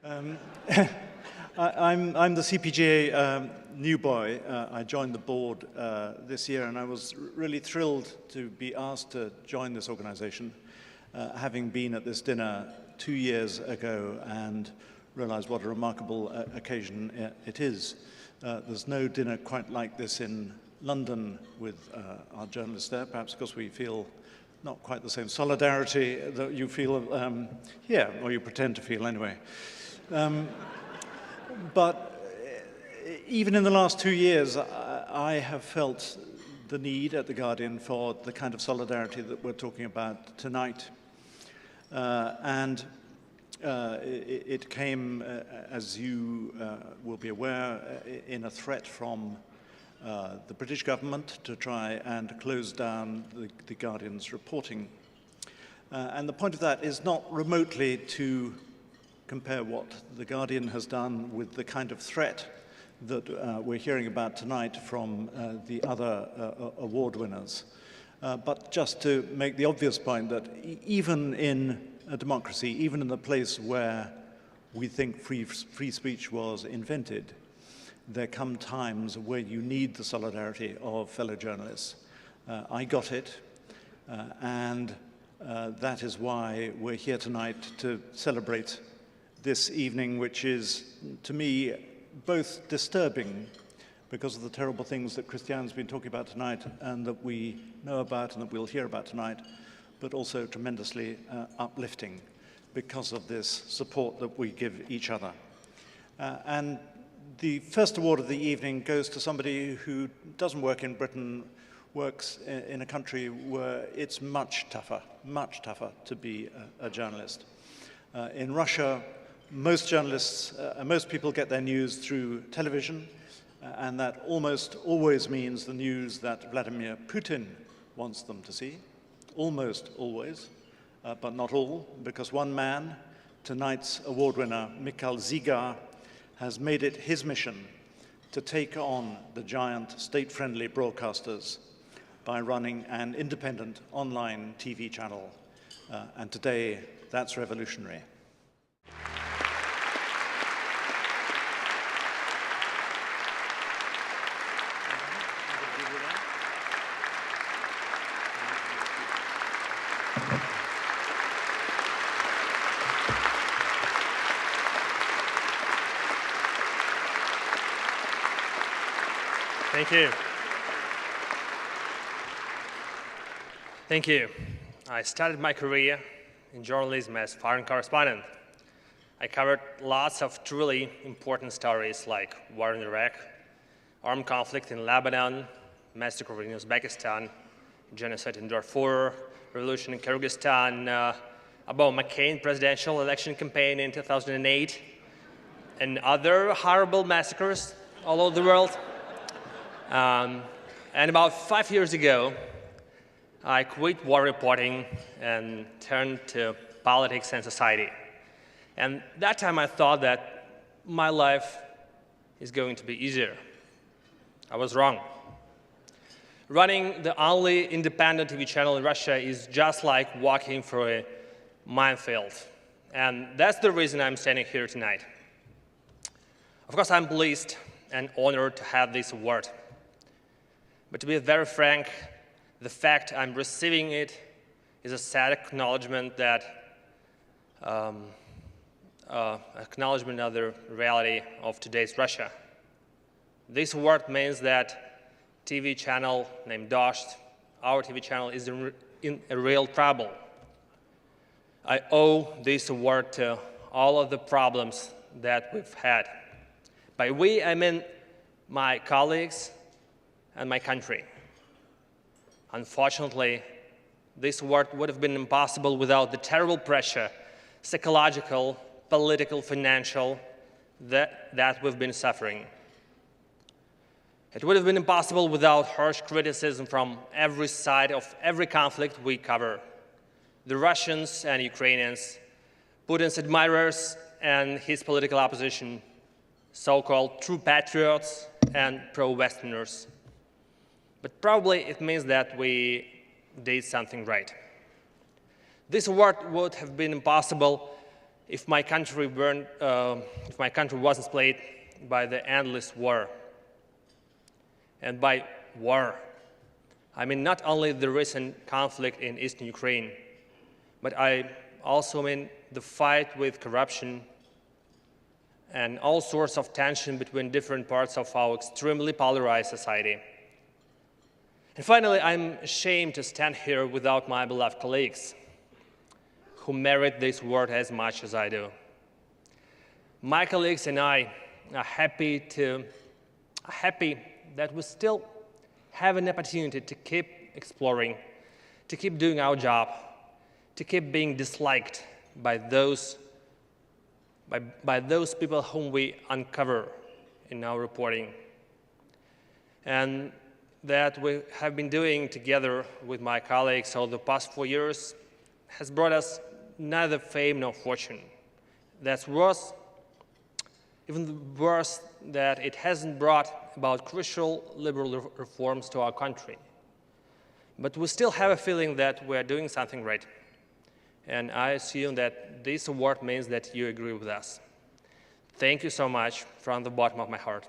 Um, I'm the CPGA new boy. I joined the board this year, and I was really thrilled to be asked to join this organization, having been at this dinner 2 years ago and realized what a remarkable occasion it is. There's no dinner quite like this in London with our journalists there, perhaps because we feel not quite the same solidarity that you feel here, or you pretend to feel anyway. But even in the last 2 years, I have felt the need at The Guardian for the kind of solidarity that we're talking about tonight. It came, as you will be aware, in a threat from the British government to try and close down the Guardian's reporting. And the point of that is not remotely to compare what The Guardian has done with the kind of threat that we're hearing about tonight from the other award winners. But just to make the obvious point that even in a democracy, even in the place where we think free speech was invented, there come times where you need the solidarity of fellow journalists. I got it, and that is why we're here tonight to celebrate this evening, which is, to me, both disturbing because of the terrible things that Christiane's been talking about tonight and that we know about and that we'll hear about tonight, but also tremendously uplifting because of this support that we give each other. And the first award of the evening goes to somebody who doesn't work in Britain, works in a country where it's much tougher to be a journalist. In Russia, most journalists, most people get their news through television, and that almost always means the news that Vladimir Putin wants them to see. Almost always, but not all, because one man, tonight's award winner, Mikhail Zygar, has made it his mission to take on the giant state-friendly broadcasters by running an independent online TV channel. And today, that's revolutionary. Thank you. Thank you. I started my career in journalism as foreign correspondent. I covered lots of truly important stories like war in Iraq, armed conflict in Lebanon, massacre in Uzbekistan, genocide in Darfur, revolution in Kyrgyzstan, about McCain presidential election campaign in 2008, and other horrible massacres all over the world. And about 5 years ago, I quit war reporting and turned to politics and society. And that time I thought that my life is going to be easier. I was wrong. Running the only independent TV channel in Russia is just like walking through a minefield. And that's the reason I'm standing here tonight. Of course, I'm pleased and honored to have this award. But to be very frank, the fact I'm receiving it is a sad acknowledgement that acknowledgement of the reality of today's Russia. This award means that TV channel named Dozhd, our TV channel, is in a real trouble. I owe this award to all of the problems that we've had. By we, I mean my colleagues and my country. Unfortunately, this award would have been impossible without the terrible pressure, psychological, political, financial, that we've been suffering. It would have been impossible without harsh criticism from every side of every conflict we cover. The Russians and Ukrainians, Putin's admirers and his political opposition, so-called true patriots and pro-Westerners. But probably it means that we did something right. This award would have been impossible if my country wasn't plagued by the endless war. And by war, I mean not only the recent conflict in eastern Ukraine, but I also mean the fight with corruption and all sorts of tension between different parts of our extremely polarized society. And finally, I'm ashamed to stand here without my beloved colleagues, who merit this award as much as I do. My colleagues and I are happy that we still have an opportunity to keep exploring, to keep doing our job, to keep being disliked by those people whom we uncover in our reporting. And that we have been doing together with my colleagues over the past 4 years has brought us neither fame nor fortune. That's worse, even worse, that it hasn't brought about crucial liberal reforms to our country. But we still have a feeling that we're doing something right. And I assume that this award means that you agree with us. Thank you so much from the bottom of my heart.